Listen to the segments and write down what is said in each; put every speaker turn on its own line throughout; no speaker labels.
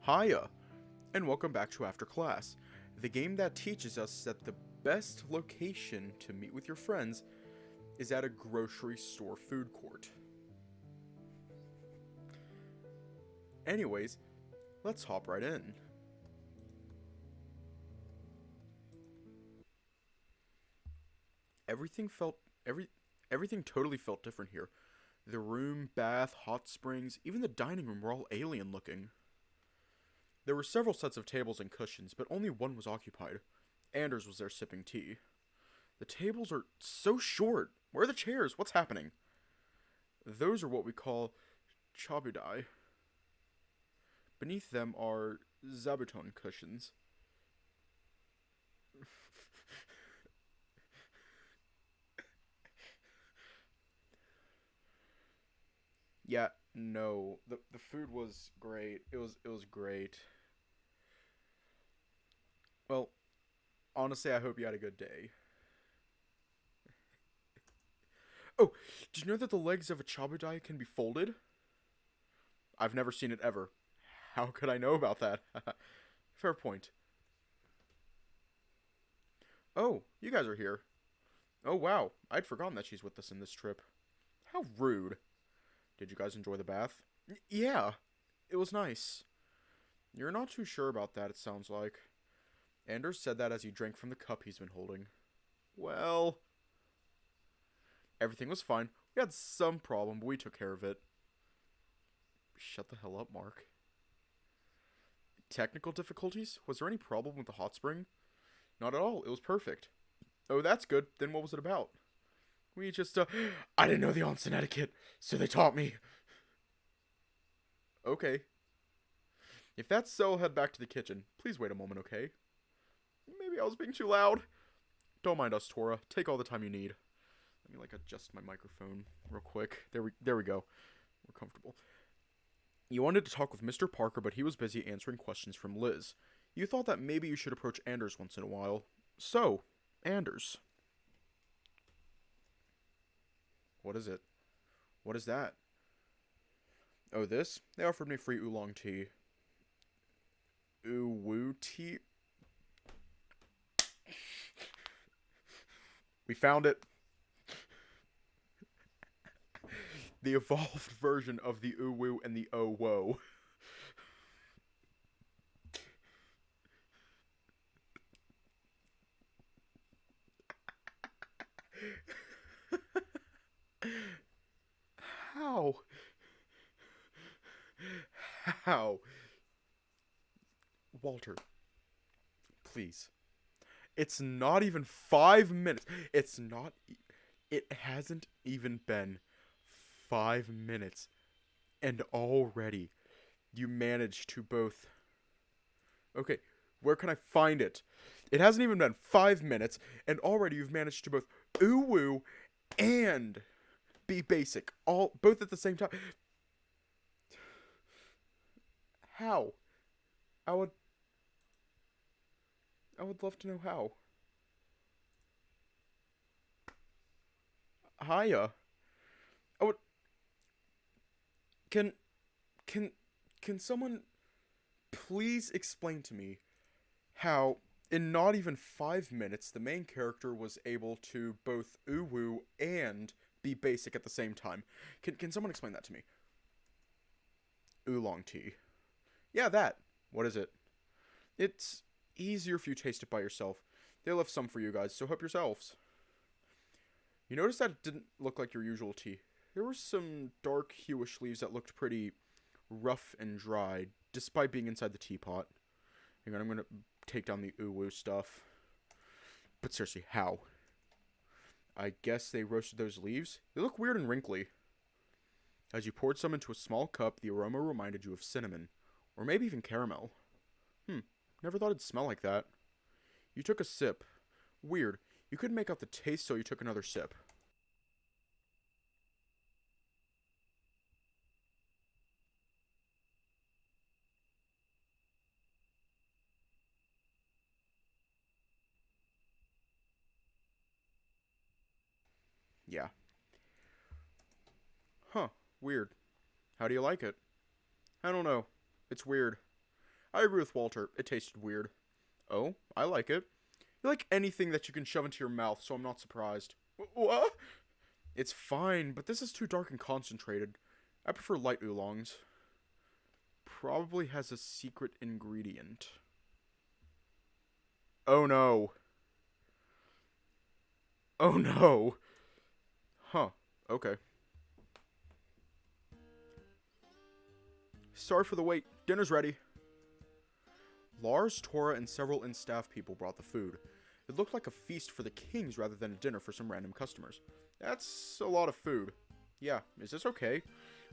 Hiya, and welcome back to After Class, the game that teaches us that the best location to meet with your friends is at a grocery store food court. Anyways, let's hop right in. Everything felt everything totally felt different here. The room, bath, hot springs, even the dining room were all alien looking. There were several sets of tables and cushions, but only one was occupied. Anders was there sipping tea. The tables are so short. Where are the chairs? What's happening? Those are what we call chabudai. Beneath them are zabuton cushions. Yeah, no. The food was great. It was great. Well, honestly, I hope you had a good day. Oh, did you know that the legs of a chabudai can be folded? I've never seen it ever. How could I know about that? Fair point. Oh, you guys are here. Oh wow, I'd forgotten that she's with us in this trip. How rude. Did you guys enjoy the bath? Yeah, it was nice. You're not too sure about that, it sounds like. Anders said that as he drank from the cup he's been holding. Well, everything was fine. We had some problem, but we took care of it. Shut the hell up, Mark. Technical difficulties? Was there any problem with the hot spring? Not at all. It was perfect. Oh, that's good. Then what was it about? We just, I didn't know the onsen etiquette, so they taught me. Okay. If that's so, I'll head back to the kitchen. Please wait a moment, okay? Maybe I was being too loud. Don't mind us, Tora. Take all the time you need. Let me, adjust my microphone real quick. There we go. We're comfortable. You wanted to talk with Mr. Parker, but he was busy answering questions from Liz. You thought that maybe you should approach Anders once in a while. So, Anders. What is it? What is that? Oh, this? They offered me free oolong tea. Woo tea? We found it. The evolved version of the woo and the oh whoa. How? How? Walter, please. It's not even 5 minutes. It's not. It hasn't even been 5 minutes. And already you managed to both. Okay, where can I find it? It hasn't even been 5 minutes, and already you've managed to both ooh woo and be basic. All both at the same time. How? I would I would love to know how. Hiya. I would can can can someone please explain to me how in not even 5 minutes the main character was able to both ooh woo and be basic at the same time. Can someone explain that to me? Oolong tea. Yeah, that. What is it? It's easier if you taste it by yourself. They left some for you guys, so help yourselves. You noticed that it didn't look like your usual tea. There were some dark hewish leaves that looked pretty rough and dry, despite being inside the teapot. Hang on, I'm gonna take down the uwu stuff. But seriously, how? I guess they roasted those leaves? They look weird and wrinkly. As you poured some into a small cup, the aroma reminded you of cinnamon. Or maybe even caramel. Never thought it'd smell like that. You took a sip. Weird. You couldn't make out the taste, so you took another sip. Yeah. Huh. Weird. How do you like it? I don't know. It's weird. I agree with Walter. It tasted weird. Oh, I like it. You like anything that you can shove into your mouth, so I'm not surprised. What? It's fine, but this is too dark and concentrated. I prefer light oolongs. Probably has a secret ingredient. Oh no. Oh no. Huh. Okay. Sorry for the wait. Dinner's ready. Lars, Tora, and several in-staff people brought the food. It looked like a feast for the kings rather than a dinner for some random customers. That's a lot of food. Yeah, is this okay?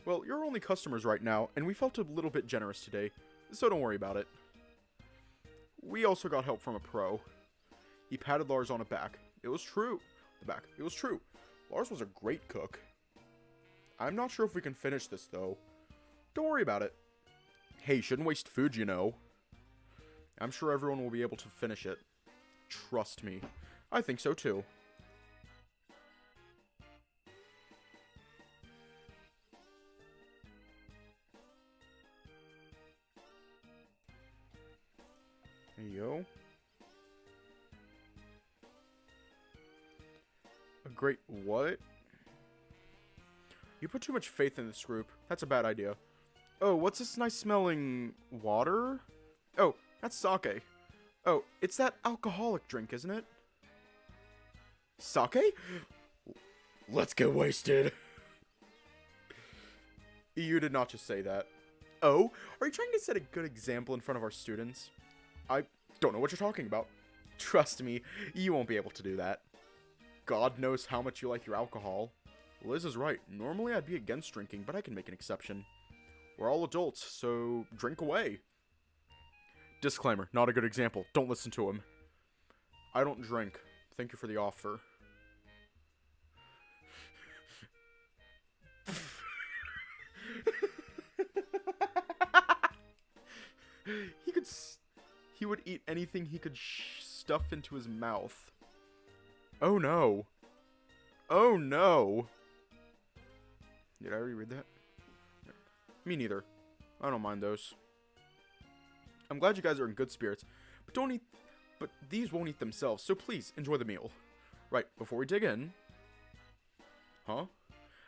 Well, you're only customers right now, and we felt a little bit generous today, so don't worry about it. We also got help from a pro. He patted Lars on the back. It was true. It was true. Lars was a great cook. I'm not sure if we can finish this, though. Don't worry about it. Hey, shouldn't waste food, you know. I'm sure everyone will be able to finish it. Trust me. I think so, too. There you go. A great what? You put too much faith in this group. That's a bad idea. Oh, what's this nice smelling water? Oh, that's sake. Oh, it's that alcoholic drink, isn't it? Sake? Let's get wasted. You did not just say that. Oh, are you trying to set a good example in front of our students? I don't know what you're talking about. Trust me, you won't be able to do that. God knows how much you like your alcohol. Liz is right. Normally I'd be against drinking, but I can make an exception. We're all adults, so drink away. Disclaimer, not a good example. Don't listen to him. I don't drink. Thank you for the offer. He would eat anything he could stuff into his mouth. Oh no. Oh no. Did I already read that? Me neither. I don't mind those. I'm glad you guys are in good spirits, but these won't eat themselves, so please enjoy the meal. Right, before we dig in. Huh?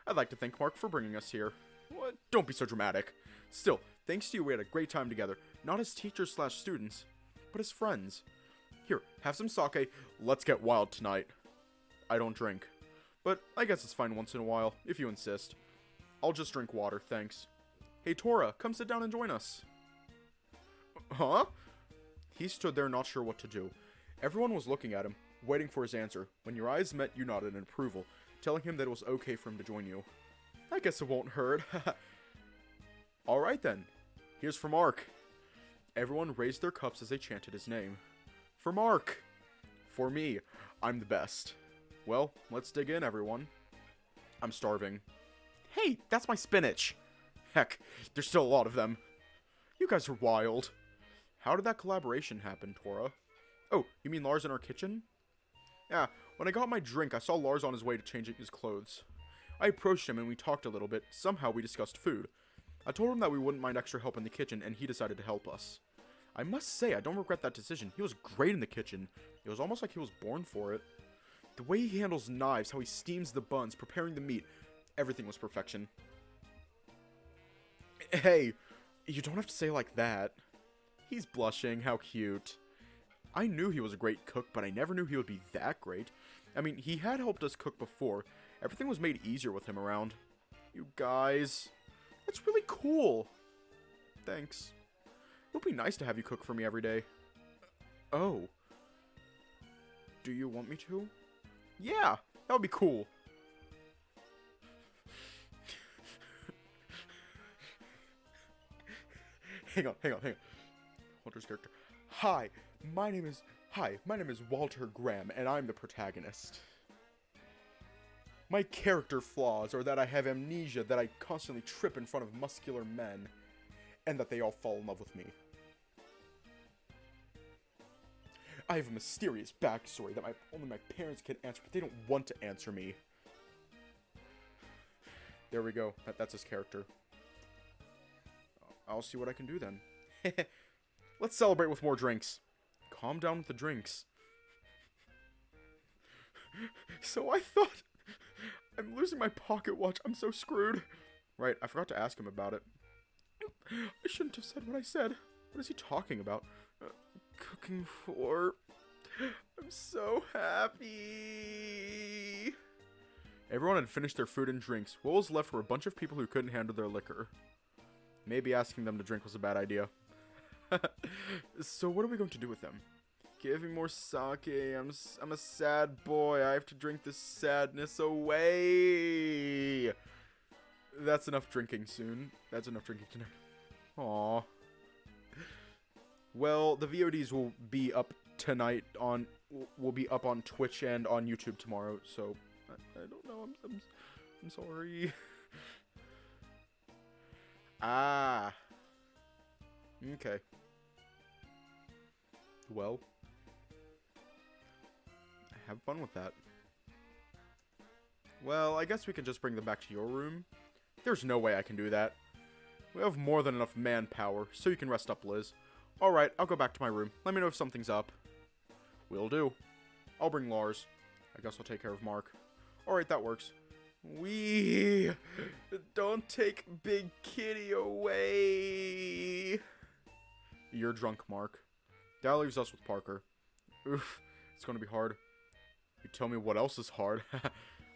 I'd like to thank Mark for bringing us here. What? Don't be so dramatic. Still, thanks to you we had a great time together, not as teachers / students, but as friends. Here, have some sake, let's get wild tonight. I don't drink, but I guess it's fine once in a while, if you insist. I'll just drink water, thanks. Hey Tora, come sit down and join us. Huh? He stood there not sure what to do. Everyone was looking at him, waiting for his answer. When your eyes met, you nodded in approval, telling him that it was okay for him to join you. I guess it won't hurt. Alright then. Here's for Mark. Everyone raised their cups as they chanted his name. For Mark. For me. I'm the best. Well, let's dig in, everyone. I'm starving. Hey, that's my spinach. Heck, there's still a lot of them. You guys are wild. How did that collaboration happen, Tora? Oh, you mean Lars in our kitchen? Yeah, when I got my drink, I saw Lars on his way to changing his clothes. I approached him and we talked a little bit. Somehow we discussed food. I told him that we wouldn't mind extra help in the kitchen, and he decided to help us. I must say, I don't regret that decision. He was great in the kitchen. It was almost like he was born for it. The way he handles knives, how he steams the buns, preparing the meat, everything was perfection. Hey, you don't have to say it like that. He's blushing, how cute. I knew he was a great cook, but I never knew he would be that great. I mean, he had helped us cook before. Everything was made easier with him around. You guys, that's really cool. Thanks. It would be nice to have you cook for me every day. Oh. Do you want me to? Yeah, that would be cool. Hang on. Walter's character. Hi, my name is Walter Graham, and I'm the protagonist. My character flaws are that I have amnesia, that I constantly trip in front of muscular men, and that they all fall in love with me. I have a mysterious backstory that only my parents can answer, but they don't want to answer me. There we go. That's his character. I'll see what I can do then. Let's celebrate with more drinks. Calm down with the drinks. So I thought... I'm losing my pocket watch. I'm so screwed. Right, I forgot to ask him about it. I shouldn't have said what I said. What is he talking about? Cooking for... I'm so happy. Everyone had finished their food and drinks. What was left were a bunch of people who couldn't handle their liquor. Maybe asking them to drink was a bad idea. So what are we going to do with them? Give me more sake. I'm a sad boy. I have to drink this sadness away. That's enough drinking soon. That's enough drinking tonight. Aww. Well, the VODs will be up tonight on... will be up on Twitch and on YouTube tomorrow, so... I don't know. I'm sorry. Ah. Okay. Well. Have fun with that. Well, I guess we can just bring them back to your room. There's no way I can do that. We have more than enough manpower, so you can rest up, Liz. Alright, I'll go back to my room. Let me know if something's up. Will do. I'll bring Lars. I guess I'll take care of Mark. Alright, that works. Don't take Big Kitty away. You're drunk, Mark. That leaves us with Parker. Oof, it's gonna be hard. You tell me what else is hard.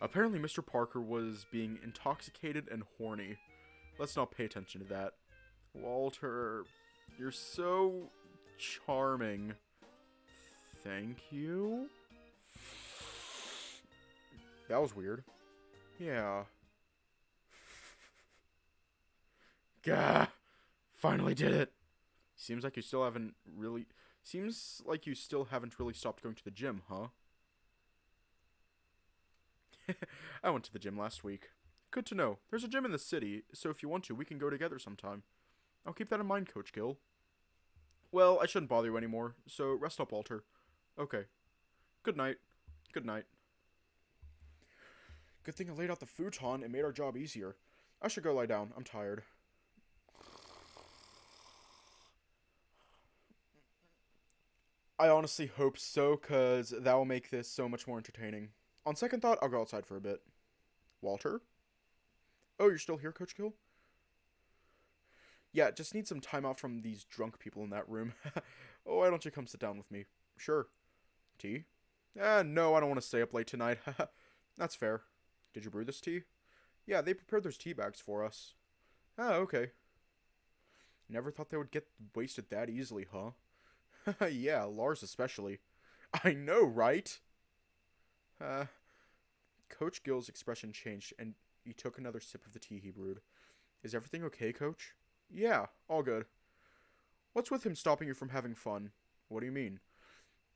Apparently Mr. Parker was being intoxicated and horny. Let's not pay attention to that. Walter, you're so charming. Thank you? That was weird. Yeah. Gah! Finally did it! Seems like you still haven't really stopped going to the gym, huh? I went to the gym last week. Good to know. There's a gym in the city, so if you want to, we can go together sometime. I'll keep that in mind, Coach Gill. Well, I shouldn't bother you anymore, so rest up, Walter. Okay. Good night. Good night. Good thing I laid out the futon and made our job easier. I should go lie down. I'm tired. I honestly hope so, cause that will make this so much more entertaining. On second thought, I'll go outside for a bit. Walter? Oh, you're still here, Coach Gill? Yeah, just need some time out from these drunk people in that room. Oh, why don't you come sit down with me? Sure. Tea? No, I don't want to stay up late tonight. That's fair. Did you brew this tea? Yeah, they prepared those tea bags for us. Oh, okay. Never thought they would get wasted that easily, huh? Yeah, Lars especially. I know, right? Coach Gill's expression changed, and he took another sip of the tea he brewed. Is everything okay, Coach? Yeah, all good. What's with him stopping you from having fun? What do you mean?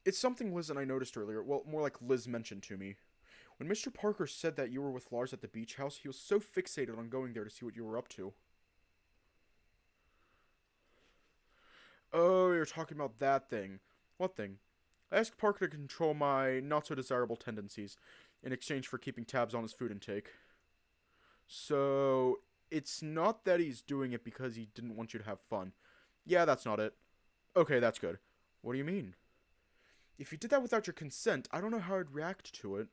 It's something Liz and I noticed earlier. Well, more like Liz mentioned to me. When Mr. Parker said that you were with Lars at the beach house, he was so fixated on going there to see what you were up to. Oh, you're talking about that thing. What thing? I asked Parker to control my not-so-desirable tendencies in exchange for keeping tabs on his food intake. So, it's not that he's doing it because he didn't want you to have fun. Yeah, that's not it. Okay, that's good. What do you mean? If you did that without your consent, I don't know how I'd react to it.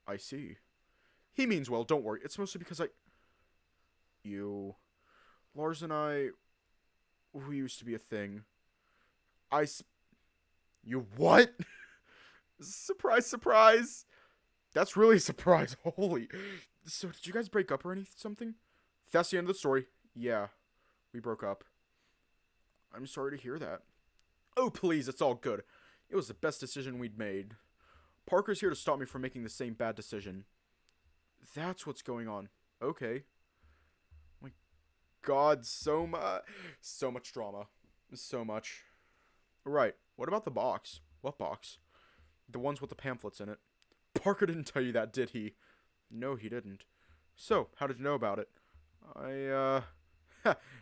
I see. He means well, don't worry. It's mostly because Lars and I... We used to be a thing. You what? Surprise, surprise. That's really a surprise. Holy. So, did you guys break up or something? That's the end of the story. Yeah, we broke up. I'm sorry to hear that. Oh, please, it's all good. It was the best decision we'd made. Parker's here to stop me from making the same bad decision. That's what's going on. Okay. My God, so much drama. So much. Right. What about the box? What box? The ones with the pamphlets in it. Parker didn't tell you that, did he? No, he didn't. So, how did you know about it?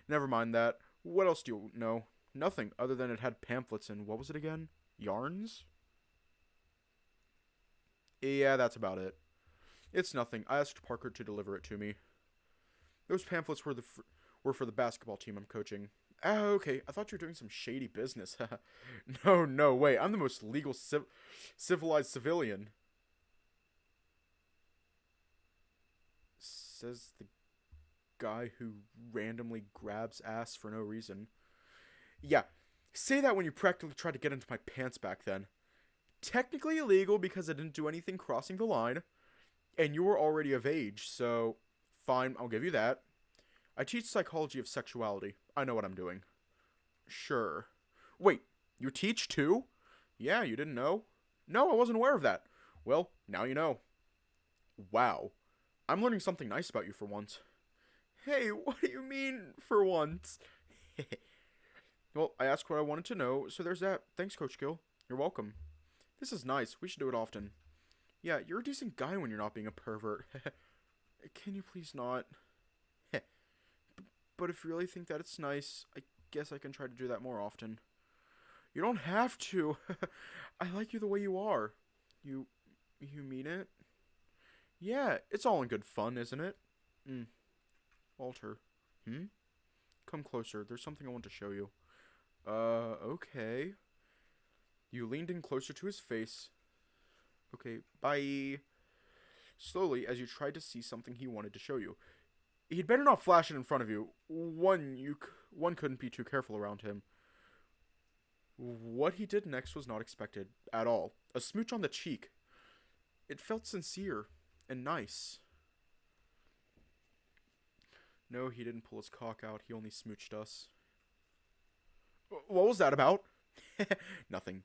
Never mind that. What else do you know? Nothing, other than it had pamphlets and what was it again? Yarns? Yeah, that's about it. It's nothing. I asked Parker to deliver it to me. Those pamphlets were for the basketball team I'm coaching. Oh, okay. I thought you were doing some shady business. No, no way. I'm the most legal, civilized civilian. Says the guy who randomly grabs ass for no reason. Yeah, say that when you practically tried to get into my pants back then. Technically illegal because I didn't do anything crossing the line, and you were already of age, so fine, I'll give you that. I teach psychology of sexuality. I know what I'm doing. Sure. Wait, you teach too? Yeah, you didn't know? No, I wasn't aware of that. Well, now you know. Wow. I'm learning something nice about you for once. Hey, what do you mean, for once? Well, I asked what I wanted to know, so there's that. Thanks, Coach Gill. You're welcome. This is nice. We should do it often. Yeah, you're a decent guy when you're not being a pervert. Can you please not? But if you really think that it's nice, I guess I can try to do that more often. You don't have to. I like you the way you are. You mean it? Yeah, it's all in good fun, isn't it? Walter. Come closer. There's something I want to show you. Okay. You leaned in closer to his face. Okay, bye. Slowly, as you tried to see something he wanted to show you. He'd better not flash it in front of you. One couldn't be too careful around him. What he did next was not expected at all. A smooch on the cheek. It felt sincere and nice. No, he didn't pull his cock out. He only smooched us. What was that about? Nothing.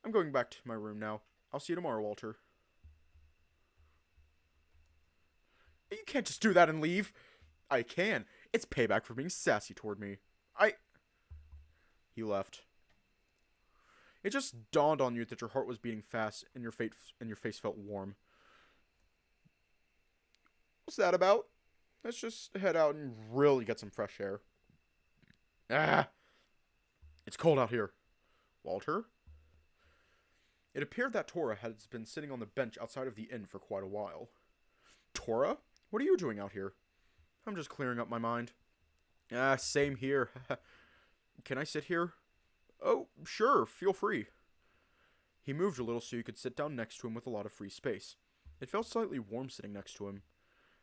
I'm going back to my room now. I'll see you tomorrow, Walter. You can't just do that and leave. I can. It's payback for being sassy toward me. He left. It just dawned on you that your heart was beating fast and your face felt warm. What's that about? Let's just head out and really get some fresh air. Ah! It's cold out here. Walter? It appeared that Tora had been sitting on the bench outside of the inn for quite a while. Tora? What are you doing out here? I'm just clearing up my mind. Same here. Can I sit here? Oh, sure, feel free. He moved a little so you could sit down next to him with a lot of free space. It felt slightly warm sitting next to him.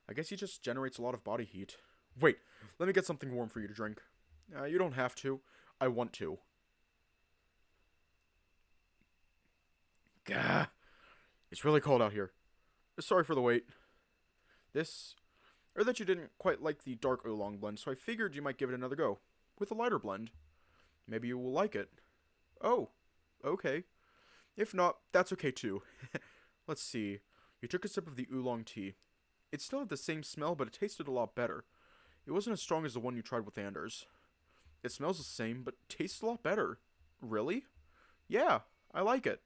I guess he just generates a lot of body heat. Wait, let me get something warm for you to drink. You don't have to. I want to. Gah! It's really cold out here. Sorry for the wait. Or that you didn't quite like the dark oolong blend, so I figured you might give it another go. With a lighter blend. Maybe you will like it. Oh, okay. If not, that's okay too. Let's see. You took a sip of the oolong tea. It still had the same smell, but it tasted a lot better. It wasn't as strong as the one you tried with Anders. It smells the same, but tastes a lot better. Really? Yeah, I like it.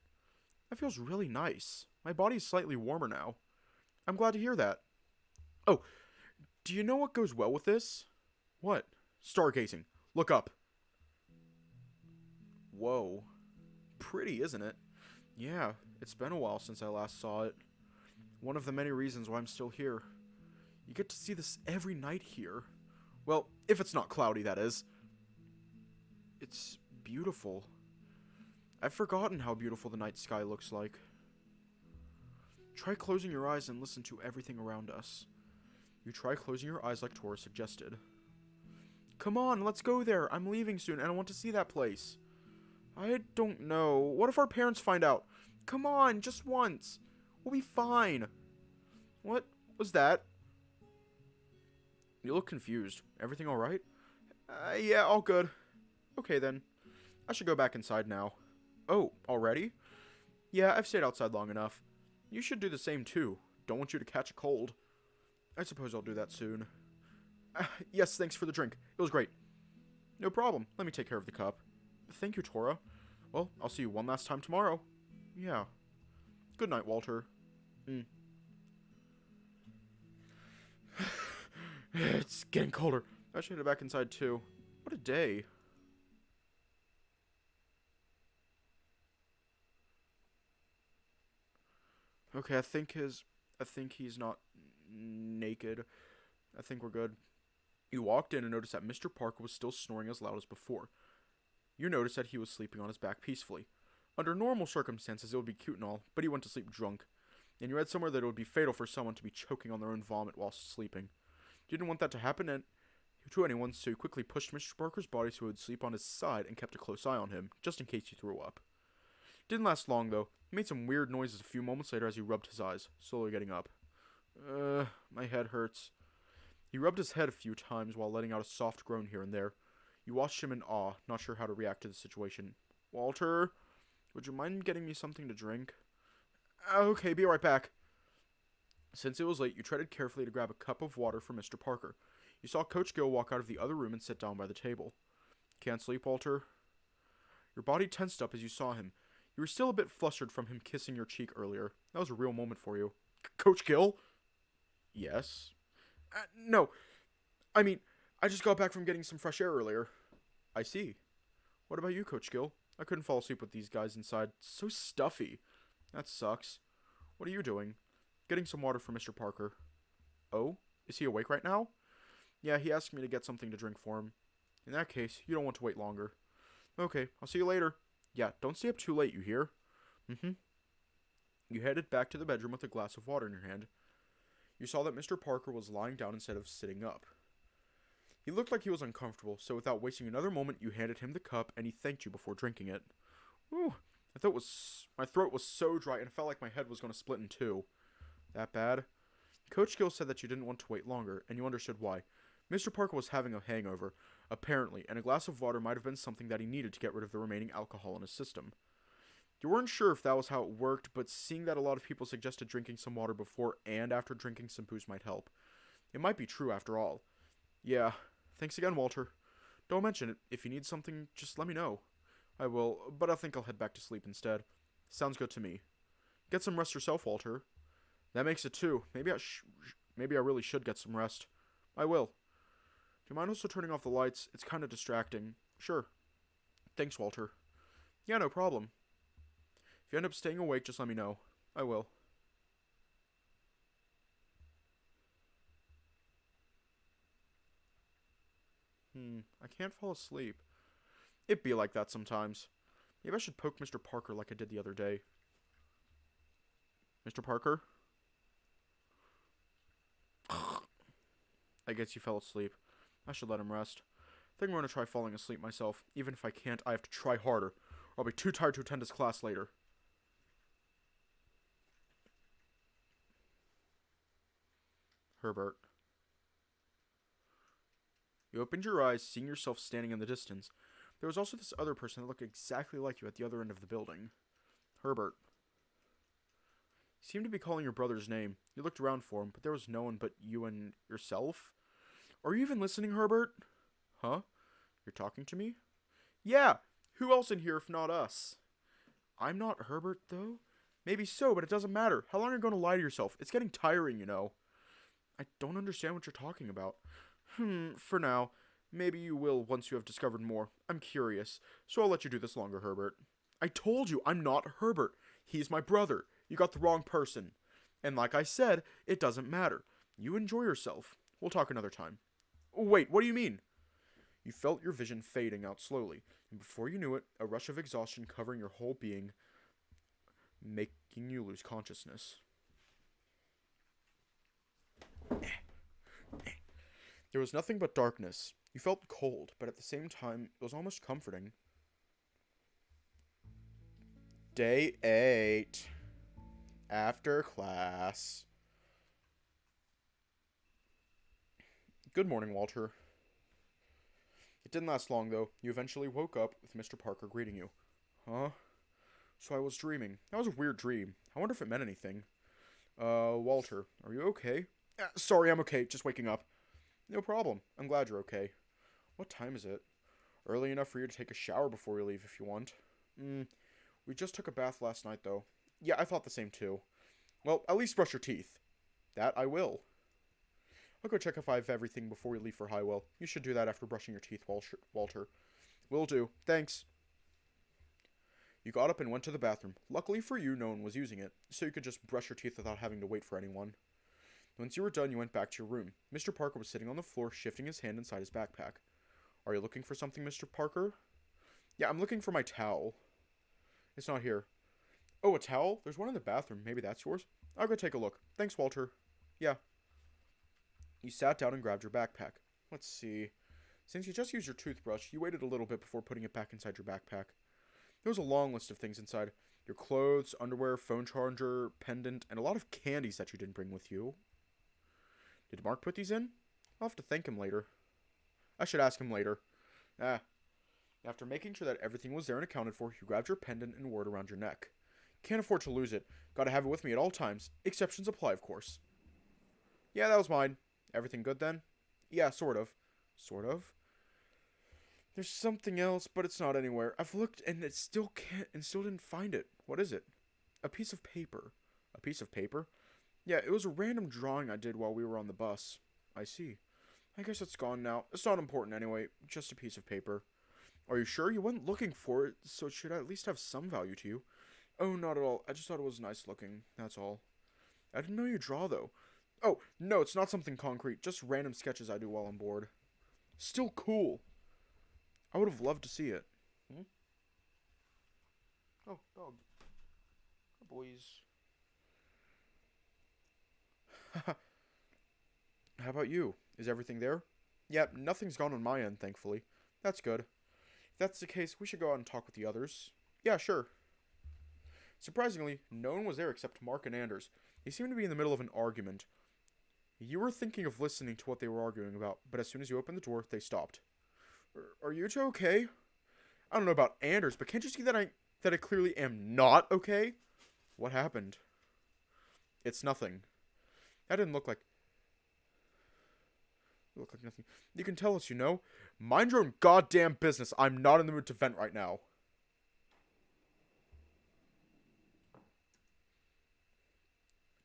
That feels really nice. My body's slightly warmer now. I'm glad to hear that. Oh, do you know what goes well with this? What? Stargazing. Look up. Whoa. Pretty, isn't it? Yeah, it's been a while since I last saw it. One of the many reasons why I'm still here. You get to see this every night here. Well, if it's not cloudy, that is. It's beautiful. I've forgotten how beautiful the night sky looks like. Try closing your eyes and listen to everything around us. You try closing your eyes like Tora suggested. Come on, let's go there. I'm leaving soon and I want to see that place. I don't know. What if our parents find out? Come on, just once. We'll be fine. What was that? You look confused. Everything alright? Yeah, all good. Okay then. I should go back inside now. Oh, already? Yeah, I've stayed outside long enough. You should do the same too. Don't want you to catch a cold. I suppose I'll do that soon. Yes, thanks for the drink. It was great. No problem. Let me take care of the cup. Thank you, Tora. Well, I'll see you one last time tomorrow. Yeah. Good night, Walter. It's getting colder. I should head back inside too. What a day. Okay, I think he's not naked. I think we're good. You walked in and noticed that Mr. Parker was still snoring as loud as before. You noticed that he was sleeping on his back peacefully. Under normal circumstances, it would be cute and all, but he went to sleep drunk. And you read somewhere that it would be fatal for someone to be choking on their own vomit while sleeping. You didn't want that to happen to anyone, so you quickly pushed Mr. Parker's body so he would sleep on his side and kept a close eye on him, just in case he threw up. Didn't last long, though. He made some weird noises a few moments later as he rubbed his eyes, slowly getting up. My head hurts. He rubbed his head a few times while letting out a soft groan here and there. You watched him in awe, not sure how to react to the situation. Walter, would you mind getting me something to drink? Okay, be right back. Since it was late, you treaded carefully to grab a cup of water for Mr. Parker. You saw Coach Gill walk out of the other room and sit down by the table. Can't sleep, Walter? Your body tensed up as you saw him. You were still a bit flustered from him kissing your cheek earlier. That was a real moment for you. Coach Gill? Yes? No. I mean, I just got back from getting some fresh air earlier. I see. What about you, Coach Gill? I couldn't fall asleep with these guys inside. So stuffy. That sucks. What are you doing? Getting some water for Mr. Parker. Oh? Is he awake right now? Yeah, he asked me to get something to drink for him. In that case, you don't want to wait longer. Okay, I'll see you later. Yeah, don't stay up too late, you hear? Mm-hmm. You headed back to the bedroom with a glass of water in your hand. You saw that Mr. Parker was lying down instead of sitting up. He looked like he was uncomfortable, so without wasting another moment, you handed him the cup, and he thanked you before drinking it. Whew, my throat was so dry, and it felt like my head was going to split in two. That bad? Coach Gill said that you didn't want to wait longer, and you understood why. Mr. Parker was having a hangover, apparently, and a glass of water might have been something that he needed to get rid of the remaining alcohol in his system. You weren't sure if that was how it worked, but seeing that a lot of people suggested drinking some water before and after drinking some booze might help. It might be true after all. Yeah, thanks again, Walter. Don't mention it. If you need something, just let me know. I will, but I think I'll head back to sleep instead. Sounds good to me. Get some rest yourself, Walter. That makes it two. Maybe I really should get some rest. I will. Do you mind also turning off the lights? It's kind of distracting. Sure. Thanks, Walter. Yeah, no problem. If you end up staying awake, just let me know. I will. I can't fall asleep. It be like that sometimes. Maybe I should poke Mr. Parker like I did the other day. Mr. Parker? I guess you fell asleep. I should let him rest. I think I'm going to try falling asleep myself. Even if I can't, I have to try harder, or I'll be too tired to attend his class later. Herbert. You opened your eyes, seeing yourself standing in the distance. There was also this other person that looked exactly like you at the other end of the building. Herbert. You seemed to be calling your brother's name. You looked around for him, but there was no one but you and yourself. Are you even listening, Herbert? Huh? You're talking to me? Yeah! Who else in here if not us? I'm not Herbert, though? Maybe so, but it doesn't matter. How long are you going to lie to yourself? It's getting tiring, you know. I don't understand what you're talking about. For now. Maybe you will once you have discovered more. I'm curious, so I'll let you do this longer, Herbert. I told you, I'm not Herbert. He's my brother. You got the wrong person. And like I said, it doesn't matter. You enjoy yourself. We'll talk another time. Wait, what do you mean? You felt your vision fading out slowly, and before you knew it, a rush of exhaustion covering your whole being, making you lose consciousness. There was nothing but darkness. You felt cold, but at the same time, it was almost comforting. Day 8. After class. Good morning, Walter. It didn't last long, though. You eventually woke up with Mr. Parker greeting you. Huh? So I was dreaming. That was a weird dream. I wonder if it meant anything. Walter, are you okay? Sorry, I'm okay. Just waking up. No problem. I'm glad you're okay. What time is it? Early enough for you to take a shower before we leave if you want. We just took a bath last night, though. Yeah, I thought the same, too. Well, at least brush your teeth. That I will. I'll go check if I have everything before we leave for Highwell. You should do that after brushing your teeth, Walter. Will do. Thanks. You got up and went to the bathroom. Luckily for you, no one was using it, so you could just brush your teeth without having to wait for anyone. Once you were done, you went back to your room. Mr. Parker was sitting on the floor, shifting his hand inside his backpack. Are you looking for something, Mr. Parker? Yeah, I'm looking for my towel. It's not here. Oh, a towel? There's one in the bathroom. Maybe that's yours? I'll go take a look. Thanks, Walter. Yeah. You sat down and grabbed your backpack. Let's see. Since you just used your toothbrush, you waited a little bit before putting it back inside your backpack. There was a long list of things inside. Your clothes, underwear, phone charger, pendant, and a lot of candies that you didn't bring with you. Did Mark put these in? I'll have to thank him later. I should ask him later. After making sure that everything was there and accounted for, you grabbed your pendant and wore it around your neck. Can't afford to lose it. Gotta have it with me at all times. Exceptions apply, of course. Yeah, that was mine. Everything good then? Yeah, sort of. Sort of? There's something else, but it's not anywhere. I've looked and it still didn't find it. What is it? A piece of paper. A piece of paper? Yeah, it was a random drawing I did while we were on the bus. I see. I guess it's gone now. It's not important anyway. Just a piece of paper. Are you sure? You went looking for it, so it should at least have some value to you. Oh, not at all. I just thought it was nice looking. That's all. I didn't know you draw, though. Oh, no, it's not something concrete. Just random sketches I do while I'm bored. Still cool. I would have loved to see it. Oh, dog. Oh, boys. How about you? Is everything there? Yep, nothing's gone on my end, thankfully. That's good. If that's the case, we should go out and talk with the others. Yeah, sure. Surprisingly, no one was there except Mark and Anders. They seemed to be in the middle of an argument. You were thinking of listening to what they were arguing about, but as soon as you opened the door, they stopped. Are you two okay? I don't know about Anders, but can't you see that I clearly am not okay? What happened? It's nothing. That didn't look like... It looked like nothing. You can tell us, you know. Mind your own goddamn business. I'm not in the mood to vent right now.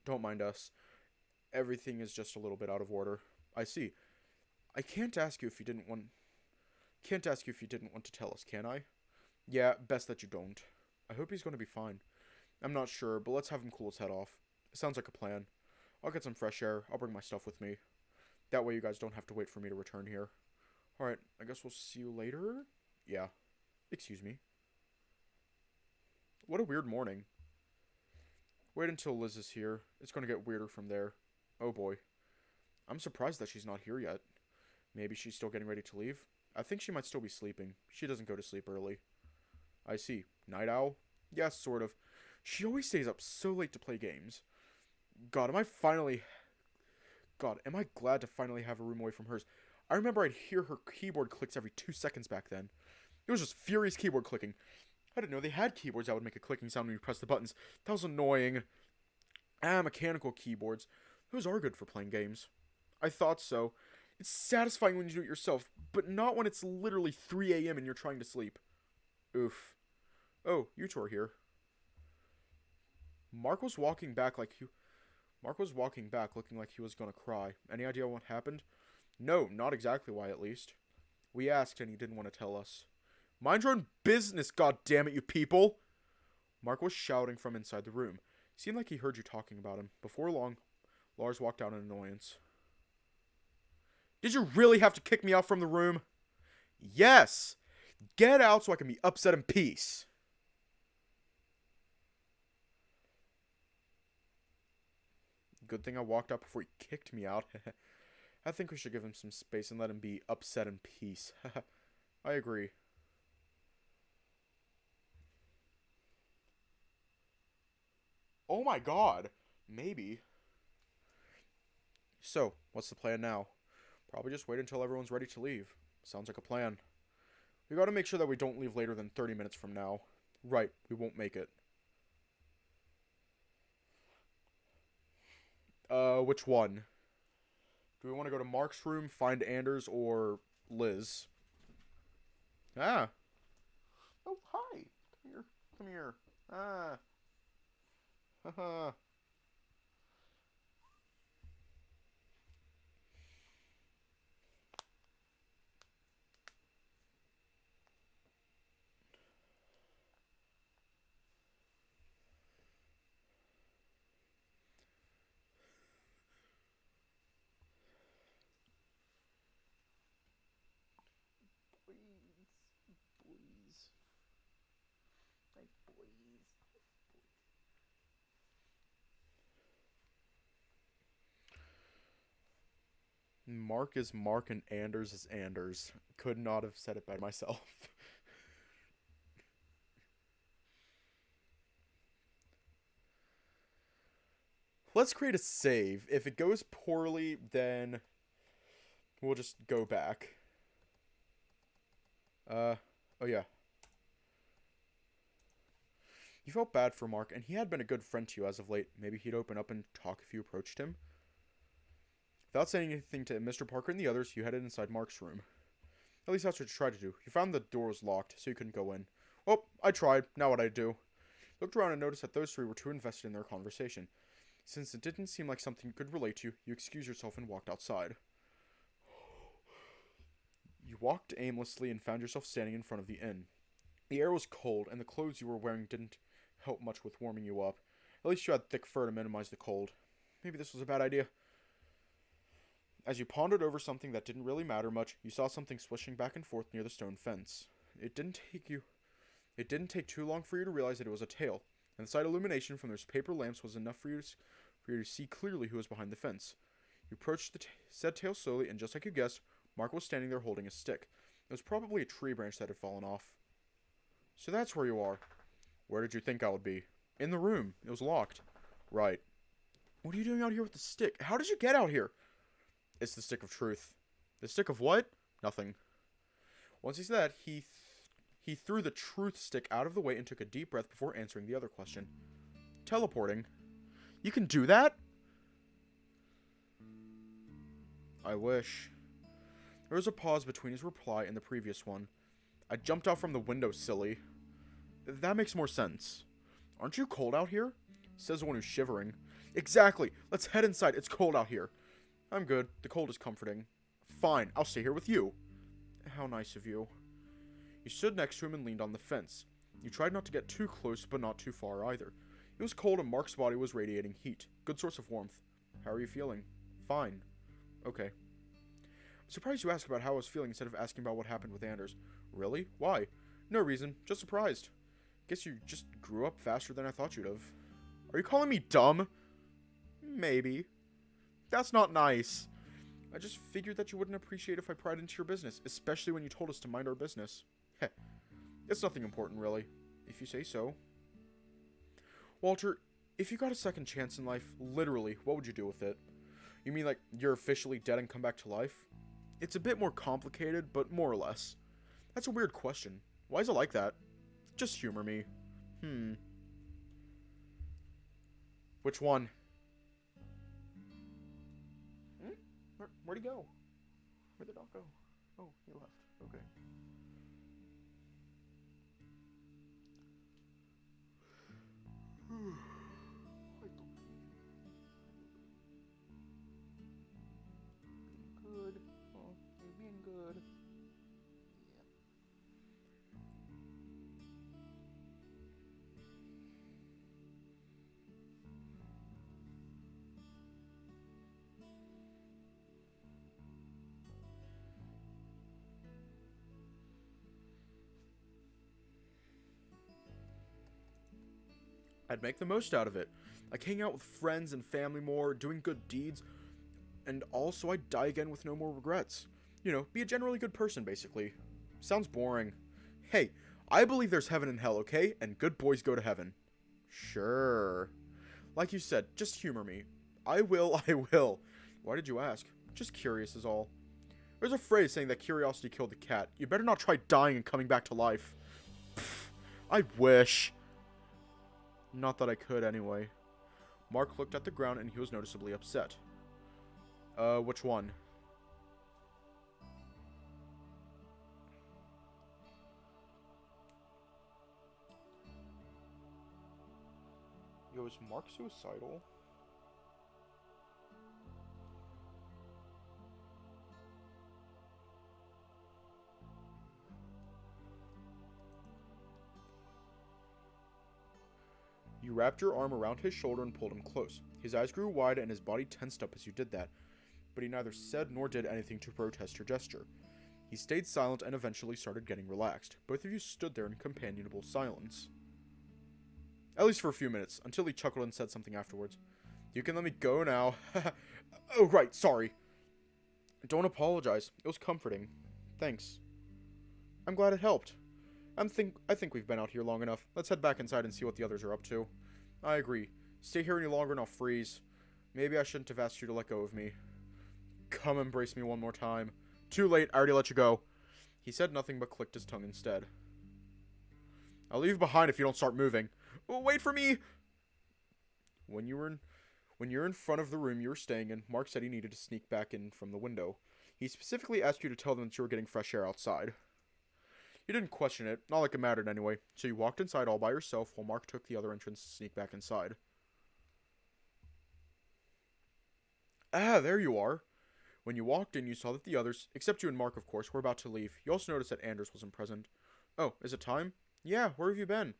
Don't mind us. Everything is just a little bit out of order. I see. I can't ask you if you didn't want to tell us, can I? Yeah, best that you don't. I hope he's going to be fine. I'm not sure, but let's have him cool his head off. It sounds like a plan. I'll get some fresh air. I'll bring my stuff with me. That way you guys don't have to wait for me to return here. Alright, I guess we'll see you later? Yeah. Excuse me. What a weird morning. Wait until Liz is here. It's going to get weirder from there. Oh boy. I'm surprised that she's not here yet. Maybe she's still getting ready to leave? I think she might still be sleeping. She doesn't go to sleep early. I see. Night owl? Yes, sort of. She always stays up so late to play games. God, am I glad to finally have a room away from hers. I remember I'd hear her keyboard clicks every 2 seconds back then. It was just furious keyboard clicking. I didn't know they had keyboards that would make a clicking sound when you press the buttons. That was annoying. Mechanical keyboards. Those are good for playing games. I thought so. It's satisfying when you do it yourself, but not when it's literally 3 a.m. and you're trying to sleep. Oof. Oh, you two are here. Mark was walking back looking like he was gonna cry. Any idea what happened? No, not exactly why, at least. We asked and he didn't want to tell us. Mind your own business, goddammit, you people! Mark was shouting from inside the room. Seemed like he heard you talking about him. Before long, Lars walked out in annoyance. Did you really have to kick me out from the room? Yes! Get out so I can be upset in peace. Good thing I walked out before he kicked me out. I think we should give him some space and let him be upset in peace. I agree. Oh my god. Maybe. So, what's the plan now? Probably just wait until everyone's ready to leave. Sounds like a plan. We gotta make sure that we don't leave later than 30 minutes from now. Right, we won't make it. Which one? Do we want to go to Mark's room, find Anders, or Liz? Ah. Oh, hi. Come here. Come here. Ah. Haha. Mark is Mark and Anders is Anders. Could not have said it better myself. Let's create a save. If it goes poorly, then we'll just go back. Oh yeah. You felt bad for Mark, and he had been a good friend to you as of late. Maybe he'd open up and talk if you approached him. Without saying anything to Mr. Parker and the others, you headed inside Mark's room. At least that's what you tried to do. You found the door was locked, so you couldn't go in. Well, I tried. Now what'd I do? Looked around and noticed that those three were too invested in their conversation. Since it didn't seem like something you could relate to, you excused yourself and walked outside. You walked aimlessly and found yourself standing in front of the inn. The air was cold, and the clothes you were wearing didn't help much with warming you up. At least you had thick fur to minimize the cold. Maybe this was a bad idea. As you pondered over something that didn't really matter much, you saw something swishing back and forth near the stone fence. It didn't take too long for you to realize that it was a tail, and the slight illumination from those paper lamps was enough for you to see clearly who was behind the fence. You approached the said tail slowly, and just like you guessed, Mark was standing there holding a stick. It was probably a tree branch that had fallen off. So that's where you are. Where did you think I would be? In the room. It was locked. Right. What are you doing out here with the stick? How did you get out here? It's the stick of truth. The stick of what? Nothing. Once he said that, he threw the truth stick out of the way and took a deep breath before answering the other question. Teleporting. You can do that? I wish. There was a pause between his reply and the previous one. I jumped out from the window, silly. That makes more sense. Aren't you cold out here? Says the one who's shivering. Exactly. Let's head inside. It's cold out here. I'm good. The cold is comforting. Fine. I'll stay here with you. How nice of you. You stood next to him and leaned on the fence. You tried not to get too close, but not too far either. It was cold and Mark's body was radiating heat. Good source of warmth. How are you feeling? Fine. Okay. I'm surprised you asked about how I was feeling instead of asking about what happened with Anders. Really? Why? No reason. Just surprised. Guess you just grew up faster than I thought you'd have. Are you calling me dumb? Maybe. That's not nice. I just figured that you wouldn't appreciate if I pried into your business, especially when you told us to mind our business. Heh. It's nothing important, really. If you say so. Walter, if you got a second chance in life, literally, what would you do with it? You mean like you're officially dead and come back to life? It's a bit more complicated, but more or less. That's a weird question. Why is it like that? Just humor me. Which one? Where'd he go? Where'd the dog go? Oh, he left. Okay. Good. Oh, you're being good. Yeah. I'd make the most out of it. Like hang out with friends and family more, doing good deeds, and also I'd die again with no more regrets. You know, be a generally good person, basically. Sounds boring. Hey, I believe there's heaven and hell, okay? And good boys go to heaven. Sure. Like you said, just humor me. I will. Why did you ask? Just curious is all. There's a phrase saying that curiosity killed the cat. You better not try dying and coming back to life. Pfft, I wish. Not that I could, anyway. Mark looked at the ground and he was noticeably upset. Which one? Yo, is Mark suicidal? You wrapped your arm around his shoulder and pulled him close. His eyes grew wide and his body tensed up as you did that, but he neither said nor did anything to protest your gesture. He stayed silent and eventually started getting relaxed. Both of you stood there in companionable silence. At least for a few minutes, until he chuckled and said something afterwards. You can let me go now. Oh, right, sorry. Don't apologize. It was comforting. Thanks. I'm glad it helped. I think we've been out here long enough. Let's head back inside and see what the others are up to. I agree. Stay here any longer and I'll freeze. Maybe I shouldn't have asked you to let go of me. Come embrace me one more time. Too late, I already let you go. He said nothing but clicked his tongue instead. I'll leave you behind if you don't start moving. Oh, wait for me! When you're in front of the room you were staying in, Mark said he needed to sneak back in from the window. He specifically asked you to tell them that you were getting fresh air outside. You didn't question it, not like it mattered anyway, so you walked inside all by yourself while Mark took the other entrance to sneak back inside. Ah, there you are. When you walked in, you saw that the others, except you and Mark of course, were about to leave. You also noticed that Anders wasn't present. Oh, is it time? Yeah, where have you been?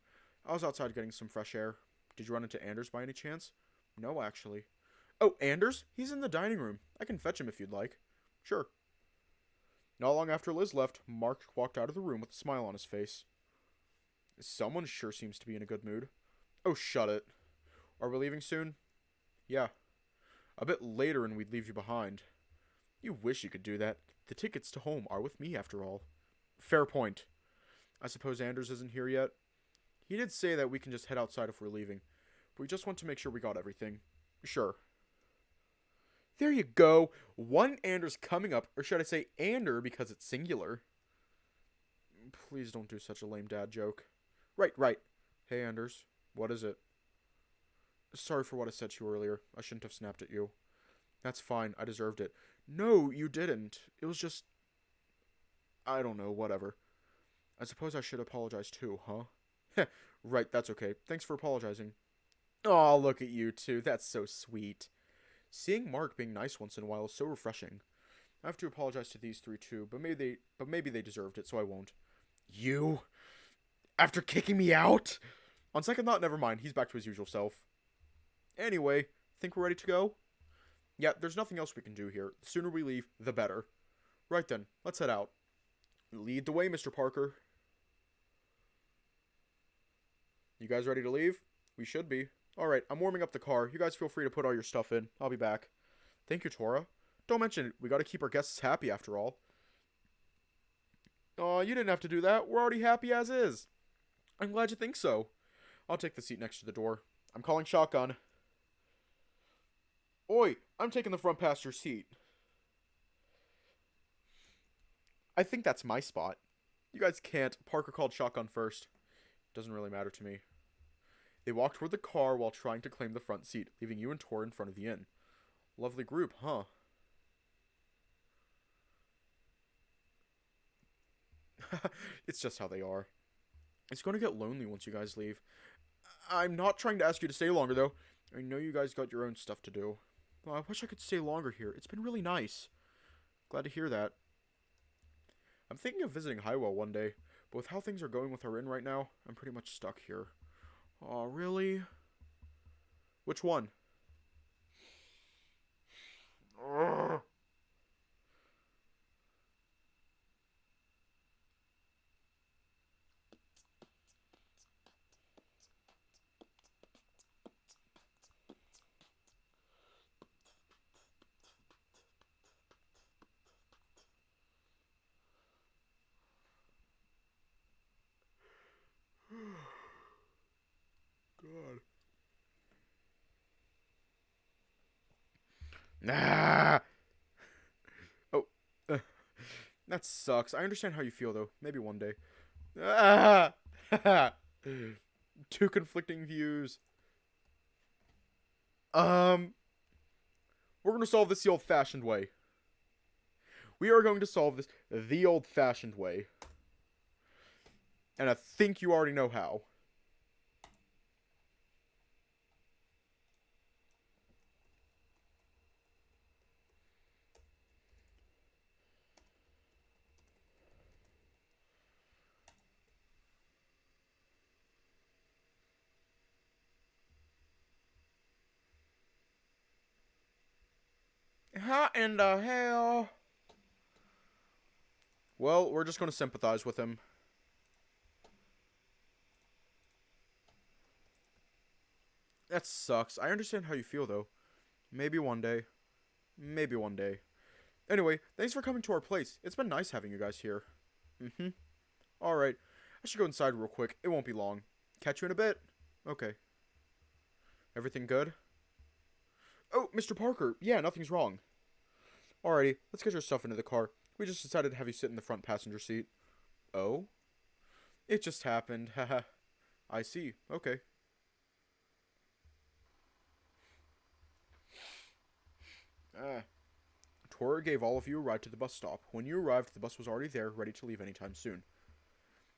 I was outside getting some fresh air. Did you run into Anders by any chance? No, actually. Oh, Anders? He's in the dining room. I can fetch him if you'd like. Sure. Not long after Liz left, Mark walked out of the room with a smile on his face. Someone sure seems to be in a good mood. Oh, shut it. Are we leaving soon? Yeah. A bit later and we'd leave you behind. You wish you could do that. The tickets to home are with me, after all. Fair point. I suppose Anders isn't here yet? He did say that we can just head outside if we're leaving. But we just want to make sure we got everything. Sure. There you go. One Anders coming up, or should I say Ander because it's singular. Please don't do such a lame dad joke. Right. Hey, Anders. What is it? Sorry for what I said to you earlier. I shouldn't have snapped at you. That's fine. I deserved it. No, you didn't. It was just... I don't know, whatever. I suppose I should apologize too, huh? Heh, right, that's okay. Thanks for apologizing. Aw, look at you two. That's so sweet. Seeing Mark being nice once in a while is so refreshing. I have to apologize to these three too, but maybe they deserved it, so I won't. You? After kicking me out? On second thought, never mind. He's back to his usual self. Anyway, think we're ready to go? Yeah, there's nothing else we can do here. The sooner we leave, the better. Right then, let's head out. Lead the way, Mr. Parker. You guys ready to leave? We should be. Alright, I'm warming up the car. You guys feel free to put all your stuff in. I'll be back. Thank you, Tora. Don't mention it. We gotta keep our guests happy after all. Aw, you didn't have to do that. We're already happy as is. I'm glad you think so. I'll take the seat next to the door. I'm calling shotgun. Oi, I'm taking the front passenger seat. I think that's my spot. You guys can't. Parker called shotgun first. Doesn't really matter to me. They walked toward the car while trying to claim the front seat, leaving you and Tor in front of the inn. Lovely group, huh? It's just how they are. It's going to get lonely once you guys leave. I'm not trying to ask you to stay longer, though. I know you guys got your own stuff to do. Well, I wish I could stay longer here. It's been really nice. Glad to hear that. I'm thinking of visiting Highwell one day, but with how things are going with our inn right now, I'm pretty much stuck here. Aw, really? Which one? Ugh. God. Nah. Oh, that sucks. I understand how you feel, though. Maybe one day. Ah! Two conflicting views. We're gonna solve this the old-fashioned way. We are going to solve this the old-fashioned way. And I think you already know how. How in the hell? Well, we're just going to sympathize with him. That sucks. I understand how you feel, though. Maybe one day. Maybe one day. Anyway, thanks for coming to our place. It's been nice having you guys here. Mm-hmm. Alright. I should go inside real quick. It won't be long. Catch you in a bit. Okay. Everything good? Oh, Mr. Parker. Yeah, nothing's wrong. Alrighty, let's get your stuff into the car. We just decided to have you sit in the front passenger seat. Oh? It just happened. Haha. I see. Okay. Tora gave all of you a ride to the bus stop. When you arrived, the bus was already there, ready to leave anytime soon.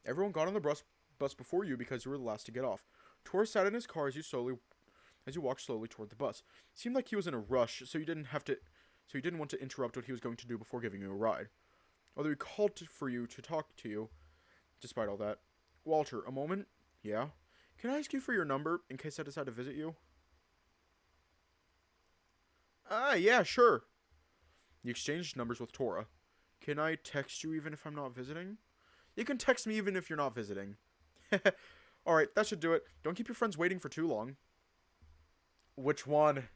Everyone got on the bus before you because you were the last to get off. Tora sat in his car as you walked slowly toward the bus. It seemed like he was in a rush, so you didn't want to interrupt what he was going to do before giving you a ride. Although he called for you to talk to you, despite all that. Walter, a moment? Yeah? Can I ask you for your number, in case I decide to visit you? Yeah, sure. You exchanged numbers with Tora. Can I text you even if I'm not visiting? You can text me even if you're not visiting. Alright, that should do it. Don't keep your friends waiting for too long. Which one?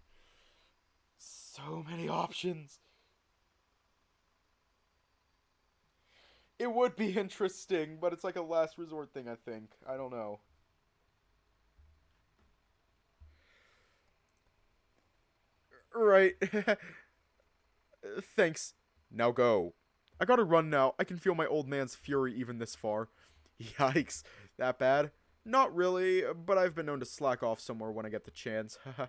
So many options. It would be interesting, but it's like a last resort thing, I think. I don't know. Right. Thanks. Now go. I gotta run now. I can feel my old man's fury even this far. Yikes. That bad? Not really, but I've been known to slack off somewhere when I get the chance. Haha.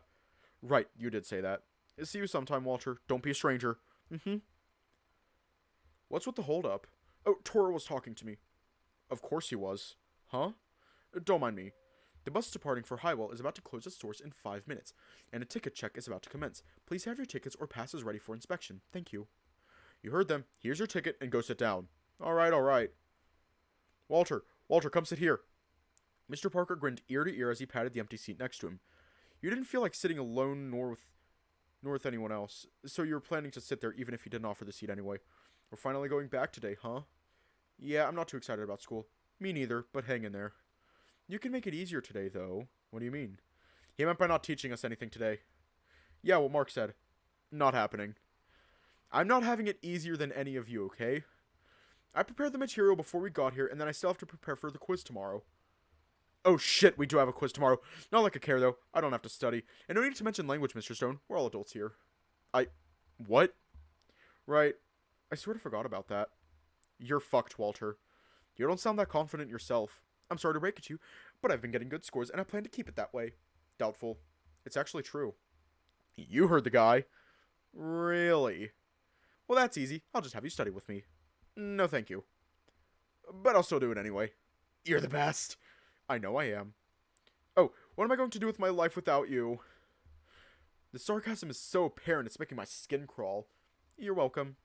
Right, you did say that. See you sometime, Walter. Don't be a stranger. Mm-hmm. What's with the holdup? Oh, Tora was talking to me. Of course he was. Huh? Don't mind me. The bus departing for Highwell is about to close its doors in 5 minutes, and a ticket check is about to commence. Please have your tickets or passes ready for inspection. Thank you. You heard them. Here's your ticket, and go sit down. Alright, alright. Walter, come sit here. Mr. Parker grinned ear to ear as he patted the empty seat next to him. You didn't feel like sitting alone nor with anyone else, so you were planning to sit there even if he didn't offer the seat anyway. We're finally going back today, huh? Yeah, I'm not too excited about school. Me neither, but hang in there. You can make it easier today, though. What do you mean? He meant by not teaching us anything today. Yeah, what Mark said. Not happening. I'm not having it easier than any of you, okay? I prepared the material before we got here, and then I still have to prepare for the quiz tomorrow. Oh shit, we do have a quiz tomorrow. Not like I care, though. I don't have to study. And no need to mention language, Mr. Stone. We're all adults here. What? Right. I sort of forgot about that. You're fucked, Walter. You don't sound that confident yourself. I'm sorry to break it to you, but I've been getting good scores, and I plan to keep it that way. Doubtful. It's actually true. You heard the guy. Really? Well, that's easy. I'll just have you study with me. No, thank you. But I'll still do it anyway. You're the best. I know I am. Oh, what am I going to do with my life without you? The sarcasm is so apparent, it's making my skin crawl. You're welcome.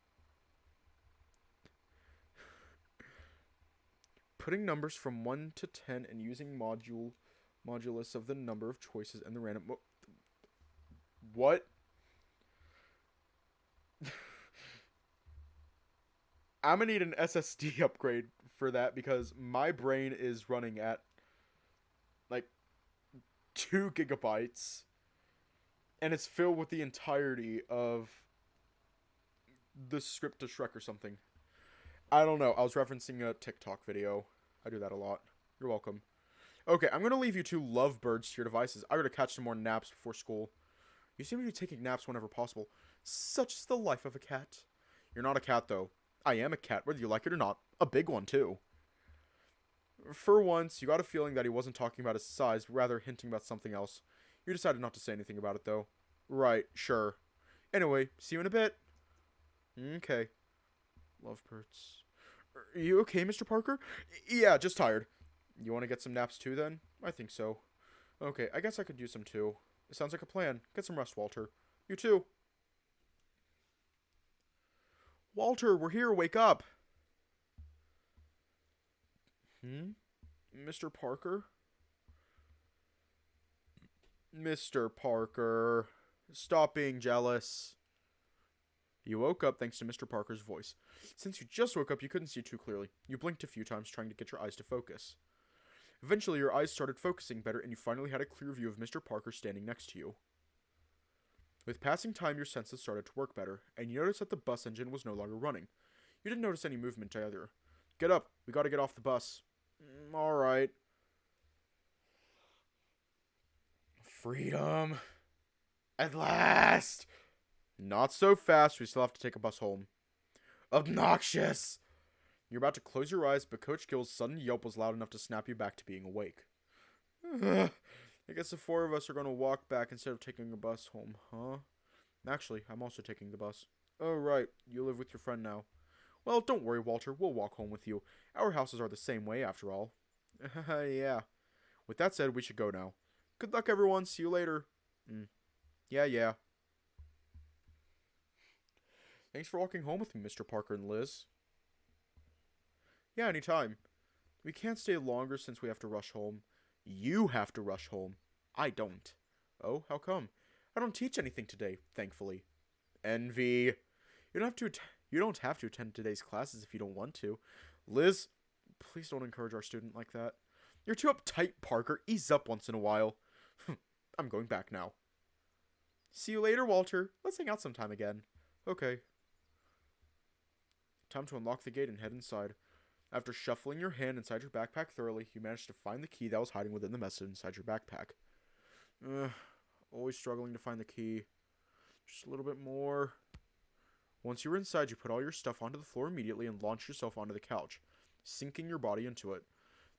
Putting numbers from 1 to 10 and using modulus of the number of choices and the random... What? I'm gonna need an SSD upgrade for that because my brain is running at like 2 gigabytes and it's filled with the entirety of the script to Shrek or something. I don't know. I was referencing a TikTok video. I do that a lot. You're welcome. Okay, I'm gonna leave you two lovebirds to your devices. I gotta catch some more naps before school. You seem to be taking naps whenever possible. Such is the life of a cat. You're not a cat, though. I am a cat, whether you like it or not. A big one, too. For once, you got a feeling that he wasn't talking about his size, but rather hinting about something else. You decided not to say anything about it, though. Right, sure. Anyway, see you in a bit. Okay. Lovebirds. Are you okay, Mr. Parker? Yeah, just tired. You want to get some naps too, then? I think so. Okay, I guess I could use some too. It sounds like a plan. Get some rest, Walter. You too. Walter, we're here. Wake up. Mr. Parker? Mr. Parker. Stop being jealous. You woke up thanks to Mr. Parker's voice. Since you just woke up, you couldn't see too clearly. You blinked a few times trying to get your eyes to focus. Eventually, your eyes started focusing better, and you finally had a clear view of Mr. Parker standing next to you. With passing time, your senses started to work better, and you noticed that the bus engine was no longer running. You didn't notice any movement either. Get up, we gotta get off the bus. Alright. Freedom. At last! Not so fast, we still have to take a bus home. Obnoxious! You're about to close your eyes, but Coach Gill's sudden yelp was loud enough to snap you back to being awake. I guess the four of us are going to walk back instead of taking a bus home, huh? Actually, I'm also taking the bus. Oh, right. You live with your friend now. Well, don't worry, Walter. We'll walk home with you. Our houses are the same way, after all. Yeah. With that said, we should go now. Good luck, everyone. See you later. Yeah. Thanks for walking home with me, Mr. Parker and Liz. Yeah, anytime. We can't stay longer since we have to rush home. You have to rush home. I don't. Oh, how come? I don't teach anything today, thankfully. Envy. You don't have to attend today's classes if you don't want to. Liz, please don't encourage our student like that. You're too uptight, Parker. Ease up once in a while. I'm going back now. See you later, Walter. Let's hang out sometime again. Okay. Time to unlock the gate and head inside. After shuffling your hand inside your backpack thoroughly, you managed to find the key that was hiding within the message inside your backpack. Always struggling to find the key. Just a little bit more. Once you were inside, you put all your stuff onto the floor immediately and launched yourself onto the couch, sinking your body into it.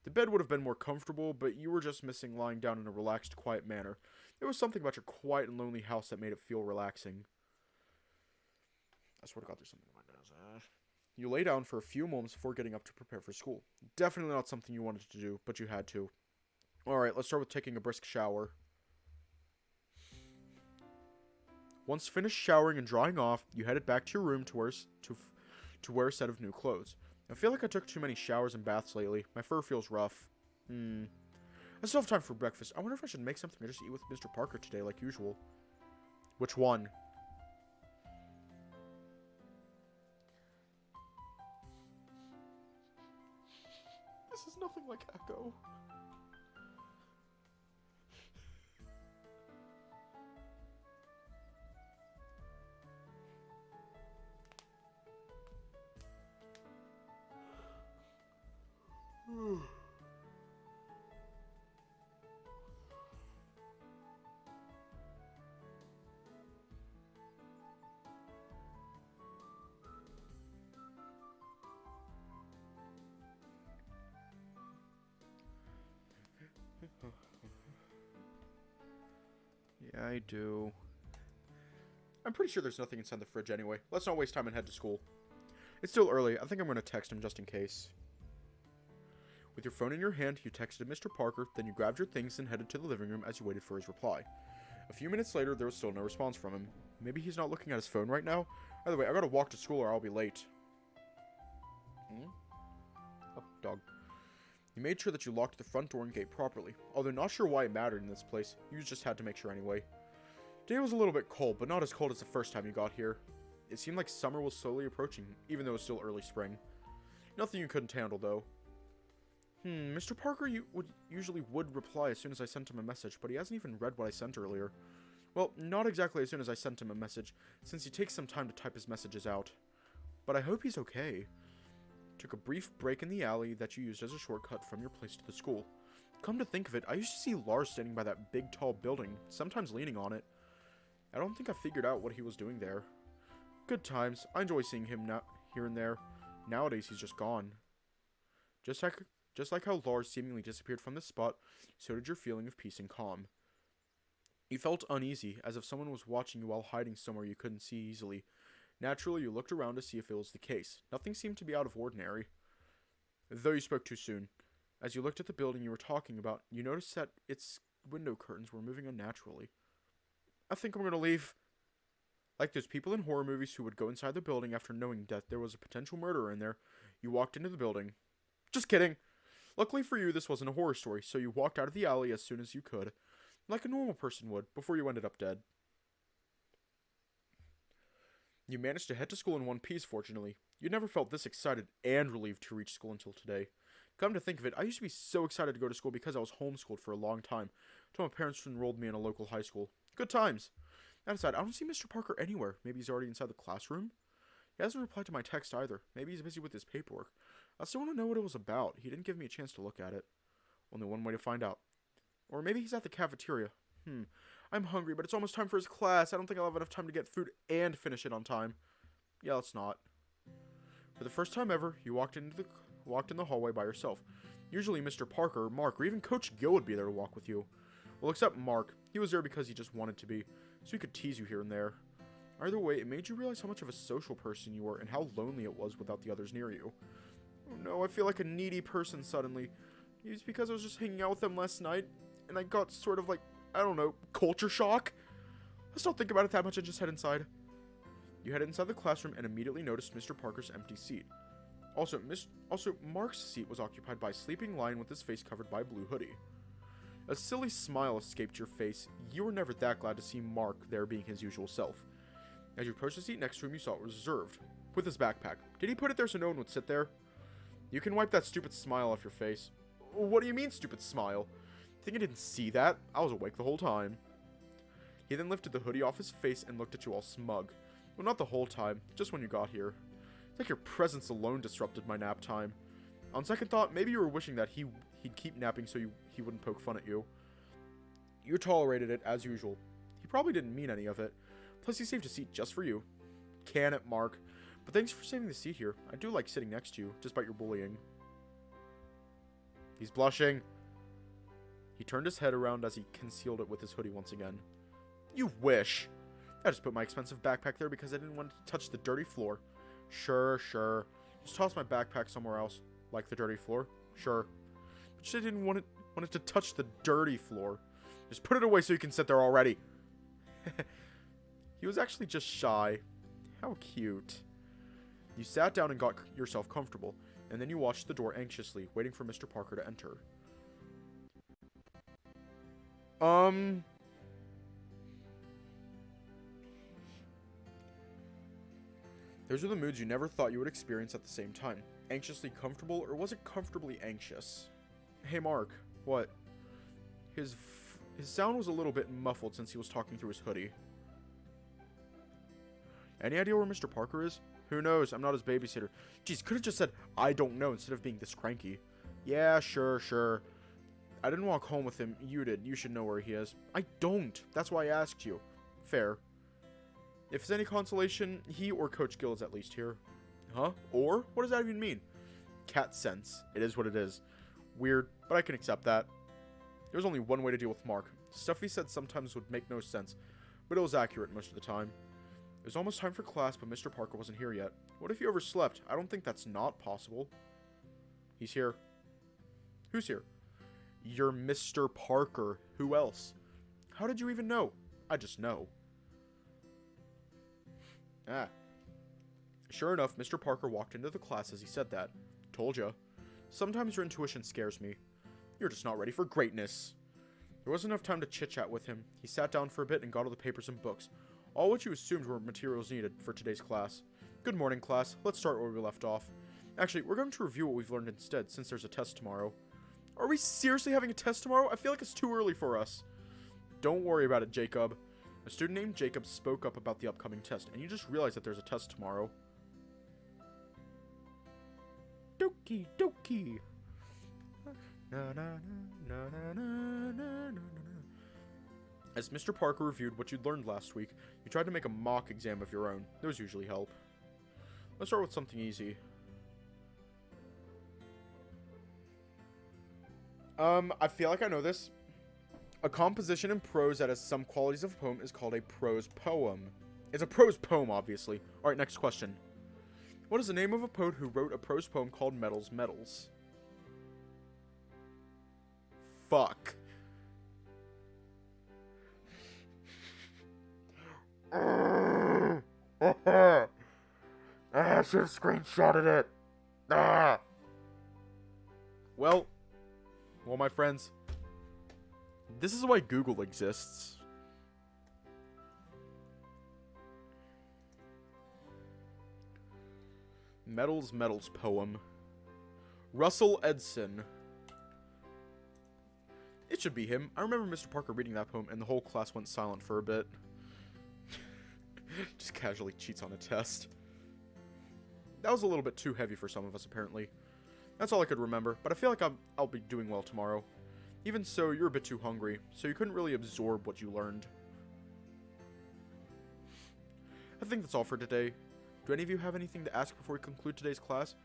The bed would have been more comfortable, but you were just missing lying down in a relaxed, quiet manner. There was something about your quiet and lonely house that made it feel relaxing. I swear to God, there's something in my nose. You lay down for a few moments before getting up to prepare for school. Definitely not something you wanted to do, but you had to. Alright, let's start with taking a brisk shower. Once finished showering and drying off, you headed back to your room to wear a set of new clothes. I feel like I took too many showers and baths lately. My fur feels rough. I still have time for breakfast. I wonder if I should make something or just eat with Mr. Parker today like usual. Which one? This is nothing like Echo. Yeah, I do. I'm pretty sure there's nothing inside the fridge anyway. Let's not waste time and head to school. It's still early. I think I'm going to text him just in case. With your phone in your hand, you texted Mr. Parker, then you grabbed your things and headed to the living room as you waited for his reply. A few minutes later, there was still no response from him. Maybe he's not looking at his phone right now? Either way, I gotta walk to school or I'll be late. Oh, dog. You made sure that you locked the front door and gate properly. Although not sure why it mattered in this place, you just had to make sure anyway. Day was a little bit cold, but not as cold as the first time you got here. It seemed like summer was slowly approaching, even though it was still early spring. Nothing you couldn't handle, though. Mr. Parker usually would reply as soon as I sent him a message, but he hasn't even read what I sent earlier. Well, not exactly as soon as I sent him a message, since he takes some time to type his messages out. But I hope he's okay. Took a brief break in the alley that you used as a shortcut from your place to the school. Come to think of it, I used to see Lars standing by that big tall building, sometimes leaning on it. I don't think I figured out what he was doing there. Good times. I enjoy seeing him now, here and there. Nowadays, he's just gone. Just like how Lars seemingly disappeared from this spot, so did your feeling of peace and calm. You felt uneasy, as if someone was watching you while hiding somewhere you couldn't see easily. Naturally, you looked around to see if it was the case. Nothing seemed to be out of ordinary. Though you spoke too soon. As you looked at the building you were talking about, you noticed that its window curtains were moving unnaturally. I think I'm gonna leave. Like those people in horror movies who would go inside the building after knowing that there was a potential murderer in there, you walked into the building. Just kidding. Luckily for you, this wasn't a horror story, so you walked out of the alley as soon as you could, like a normal person would, before you ended up dead. You managed to head to school in one piece, fortunately. You never felt this excited and relieved to reach school until today. Come to think of it, I used to be so excited to go to school because I was homeschooled for a long time, until my parents enrolled me in a local high school. Good times. That aside, I don't see Mr. Parker anywhere. Maybe he's already inside the classroom? He hasn't replied to my text either. Maybe he's busy with his paperwork. I still want to know what it was about. He didn't give me a chance to look at it. Only one way to find out. Or maybe he's at the cafeteria. I'm hungry, but it's almost time for his class. I don't think I'll have enough time to get food and finish it on time. Yeah, let's not. For the first time ever, you walked in the hallway by yourself. Usually Mr. Parker, Mark, or even Coach Gill would be there to walk with you. Well, except Mark. He was there because he just wanted to be, so he could tease you here and there. Either way, it made you realize how much of a social person you were and how lonely it was without the others near you. Oh no, I feel like a needy person suddenly. It's because I was just hanging out with them last night, and I got sort of like, I don't know, culture shock? Let's not think about it that much and just head inside. You headed inside the classroom and immediately noticed Mr. Parker's empty seat. Also, Mark's seat was occupied by a sleeping lion with his face covered by a blue hoodie. A silly smile escaped your face. You were never that glad to see Mark there being his usual self. As you approached the seat next to him, you saw it was reserved, with his backpack. Did he put it there so no one would sit there? You can wipe that stupid smile off your face. What do you mean, stupid smile? Think I didn't see that? I was awake the whole time. He then lifted the hoodie off his face and looked at you all smug. Well, not the whole time, just when you got here. It's like your presence alone disrupted my nap time. On second thought, maybe you were wishing that he'd keep napping so he wouldn't poke fun at you. You tolerated it, as usual. He probably didn't mean any of it. Plus, he saved a seat just for you. Can it, Mark? But thanks for saving the seat here. I do like sitting next to you, despite your bullying. He's blushing. He turned his head around as he concealed it with his hoodie once again. You wish. I just put my expensive backpack there because I didn't want to touch the dirty floor. Sure. Just toss my backpack somewhere else. Like the dirty floor? Sure. But just I didn't want it to touch the dirty floor. Just put it away so you can sit there already. He was actually just shy. How cute. You sat down and got yourself comfortable, and then you watched the door anxiously, waiting for Mr. Parker to enter. Those are the moods you never thought you would experience at the same time. Anxiously comfortable, or was it comfortably anxious? Hey Mark, what? His sound was a little bit muffled since he was talking through his hoodie. Any idea where Mr. Parker is? Who knows? I'm not his babysitter. Jeez, could have just said, I don't know, instead of being this cranky. Yeah, sure. I didn't walk home with him. You did. You should know where he is. I don't. That's why I asked you. Fair. If it's any consolation, he or Coach Gill is at least here. Huh? Or? What does that even mean? Cat sense. It is what it is. Weird, but I can accept that. There was only one way to deal with Mark. Stuff he said sometimes would make no sense, but it was accurate most of the time. It was almost time for class, but Mr. Parker wasn't here yet. What if you overslept? I don't think that's not possible. He's here. Who's here? You're Mr. Parker. Who else? How did you even know? I just know. Sure enough, Mr. Parker walked into the class as he said that. Told ya. Sometimes your intuition scares me. You're just not ready for greatness. There wasn't enough time to chit-chat with him. He sat down for a bit and got all the papers and books. All what you assumed were materials needed for today's class. Good morning, class. Let's start where we left off. Actually, we're going to review what we've learned instead, since there's a test tomorrow. Are we seriously having a test tomorrow? I feel like it's too early for us. Don't worry about it, Jacob. A student named Jacob spoke up about the upcoming test, and you just realized that there's a test tomorrow. Doki doki. As Mr. Parker reviewed what you'd learned last week, you tried to make a mock exam of your own. Those usually help. Let's start with something easy. I feel like I know this. A composition in prose that has some qualities of a poem is called a prose poem. It's a prose poem, obviously. Alright, next question. What is the name of a poet who wrote a prose poem called Medals? Fuck. I should have screenshotted it. Well, my friends, this is why Google exists. Medals poem. Russell Edson. It should be him. I remember Mr. Parker reading that poem and the whole class went silent for a bit. Just casually cheats on a test. That was a little bit too heavy for some of us, apparently. That's all I could remember, but I feel like I'll be doing well tomorrow. Even so, you're a bit too hungry, so you couldn't really absorb what you learned. I think that's all for today. Do any of you have anything to ask before we conclude today's class?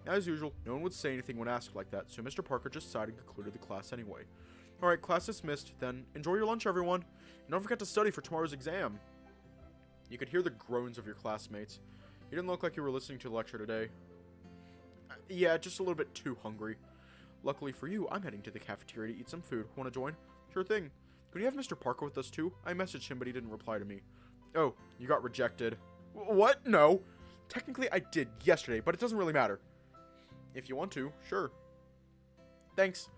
As usual, no one would say anything when asked like that, so Mr. Parker just sighed and concluded the class anyway. Alright, class dismissed, then enjoy your lunch, everyone, and don't forget to study for tomorrow's exam. You could hear the groans of your classmates. You didn't look like you were listening to the lecture today. Yeah, just a little bit too hungry. Luckily for you, I'm heading to the cafeteria to eat some food. Want to join? Sure thing. Could you have Mr. Parker with us too? I messaged him, but he didn't reply to me. Oh, you got rejected. What? No. Technically, I did yesterday, but it doesn't really matter. If you want to, sure. Thanks.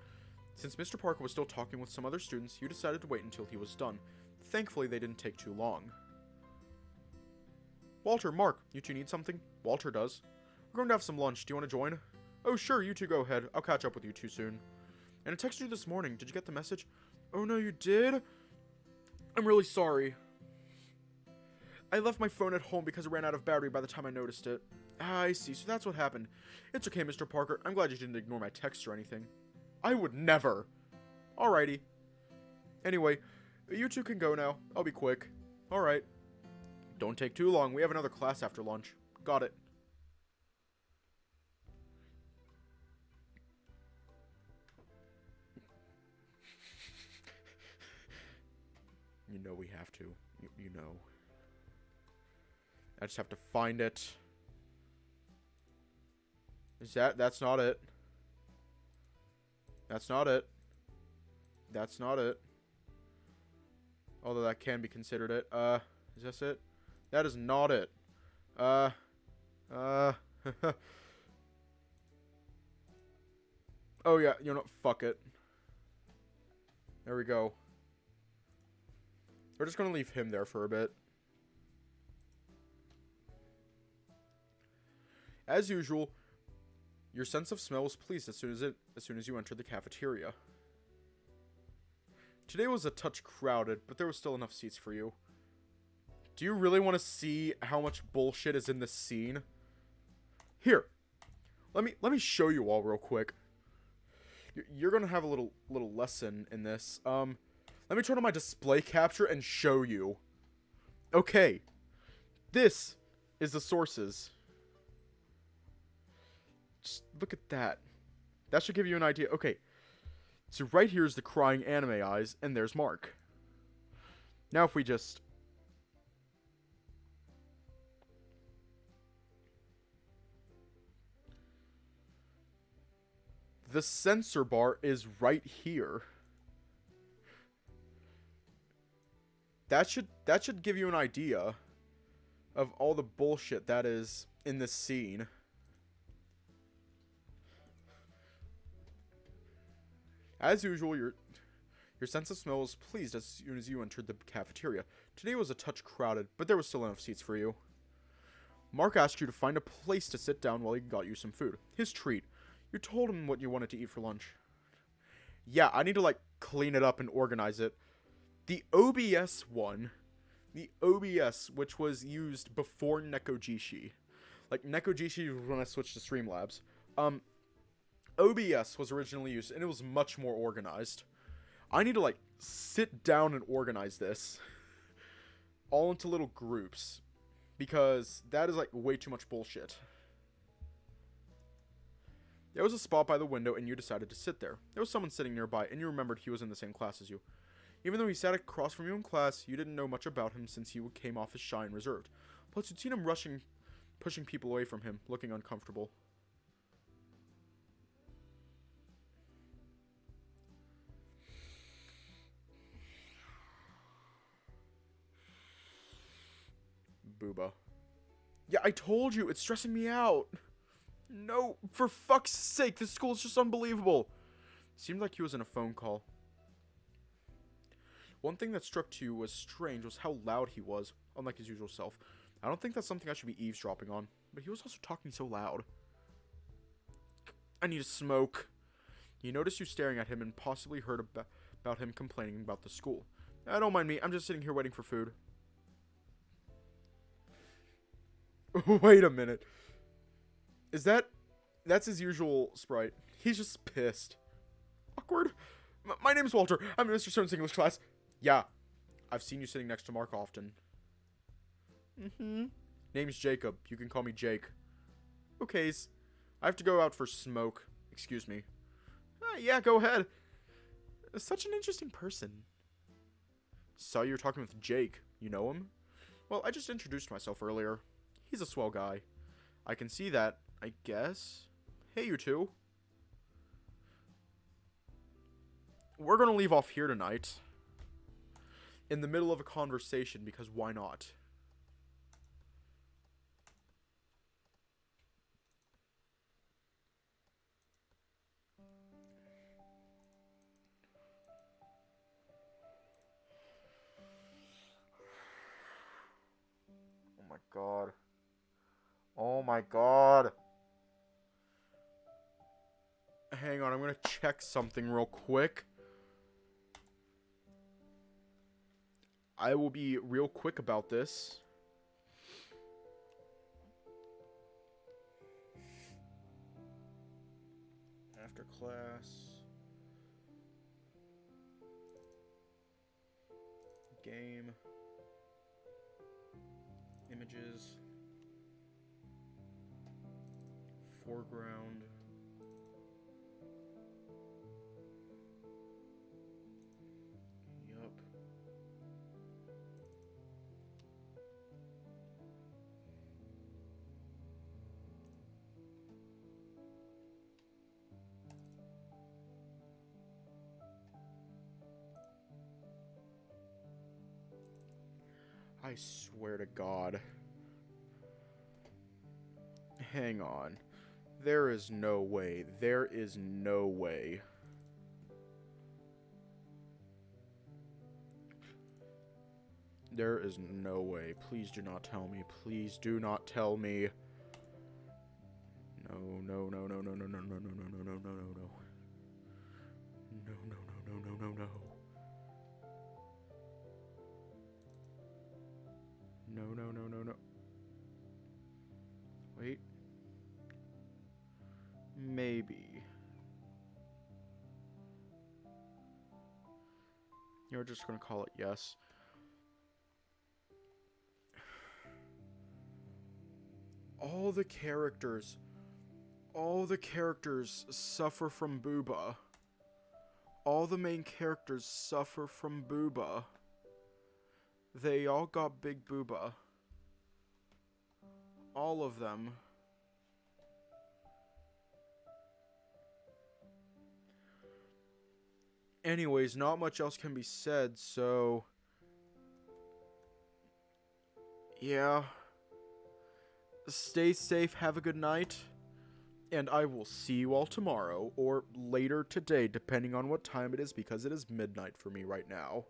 Since Mr. Parker was still talking with some other students, you decided to wait until he was done. Thankfully, they didn't take too long. Walter, Mark, you two need something? Walter does. We're going to have some lunch. Do you want to join? Oh, sure, you two go ahead. I'll catch up with you two soon. And I texted you this morning. Did you get the message? Oh, no, you did? I'm really sorry. I left my phone at home because it ran out of battery by the time I noticed it. Ah, I see. So that's what happened. It's okay, Mr. Parker. I'm glad you didn't ignore my text or anything. I would never. Alrighty. Anyway, you two can go now. I'll be quick. Alright. Don't take too long. We have another class after lunch. Got it. You know we have to. You know. I just have to find it. That's not it. That's not it. That's not it. Although that can be considered it. Is this it? That is not it. Oh yeah, you know, fuck it. There we go. We're just gonna leave him there for a bit. As usual, your sense of smell was pleased as soon as you entered the cafeteria. Today was a touch crowded, but there was still enough seats for you. Do you really want to see how much bullshit is in this scene? Here, let me show you all real quick. You're gonna have a little lesson in this. Let me turn on my display capture and show you. Okay, this is the sources. Just look at that. That should give you an idea. Okay, so right here is the crying anime eyes, and there's Mark. Now if we just... The censor bar is right here. That should give you an idea of all the bullshit that is in this scene. As usual, your sense of smell was pleased as soon as you entered the cafeteria. Today was a touch crowded, but there was still enough seats for you. Mark asked you to find a place to sit down while he got you some food. His treat. You told him what you wanted to eat for lunch. Yeah, I need to, like, clean it up and organize it. The OBS one, which was used before Nekojishi. Like, Nekojishi was when I switched to Streamlabs. OBS was originally used, and it was much more organized. I need to, like, sit down and organize this. All into little groups. Because that is, like, way too much bullshit. There was a spot by the window, and you decided to sit there. There was someone sitting nearby, and you remembered he was in the same class as you. Even though he sat across from you in class, you didn't know much about him since he came off as shy and reserved. Plus, you'd seen him pushing people away from him, looking uncomfortable. Booba. Yeah, I told you, it's stressing me out. No, for fuck's sake, this school is just unbelievable. Seemed like he was in a phone call. One thing that struck to you was strange was how loud he was, unlike his usual self. I don't think that's something I should be eavesdropping on, but he was also talking so loud. I need a smoke. He noticed you staring at him and possibly heard about him complaining about the school. Don't mind me, I'm just sitting here waiting for food. Wait a minute. Is that... That's his usual sprite. He's just pissed. Awkward. My name's Walter. I'm in Mr. Stone's English class. Yeah. I've seen you sitting next to Mark often. Mm-hmm. Name's Jacob. You can call me Jake. Okays. I have to go out for smoke. Excuse me. Yeah, go ahead. Such an interesting person. Saw you were talking with Jake. You know him? Well, I just introduced myself earlier. He's a swell guy. I can see that, I guess. Hey, you two. We're gonna leave off here tonight. In the middle of a conversation, because why not? Oh my god. Oh my god. Hang on, I'm gonna check something real quick. I will be real quick about this. After class. Game. Images. Foreground. Yup. I swear to God. Hang on. There is no way. There is no way. There is no way. Please do not tell me. Please do not tell me. No, no, no, no, no, no, no, no, no, no, no, no, no, no, no. No, no, no, no, no, no, no. No, no, no, no, no. Wait. Maybe. You're just gonna call it yes. All the characters suffer from booba. All the main characters suffer from booba. They all got big booba. All of them. Anyways, not much else can be said, so... Yeah. Stay safe, have a good night. And I will see you all tomorrow, or later today, depending on what time it is, because it is midnight for me right now.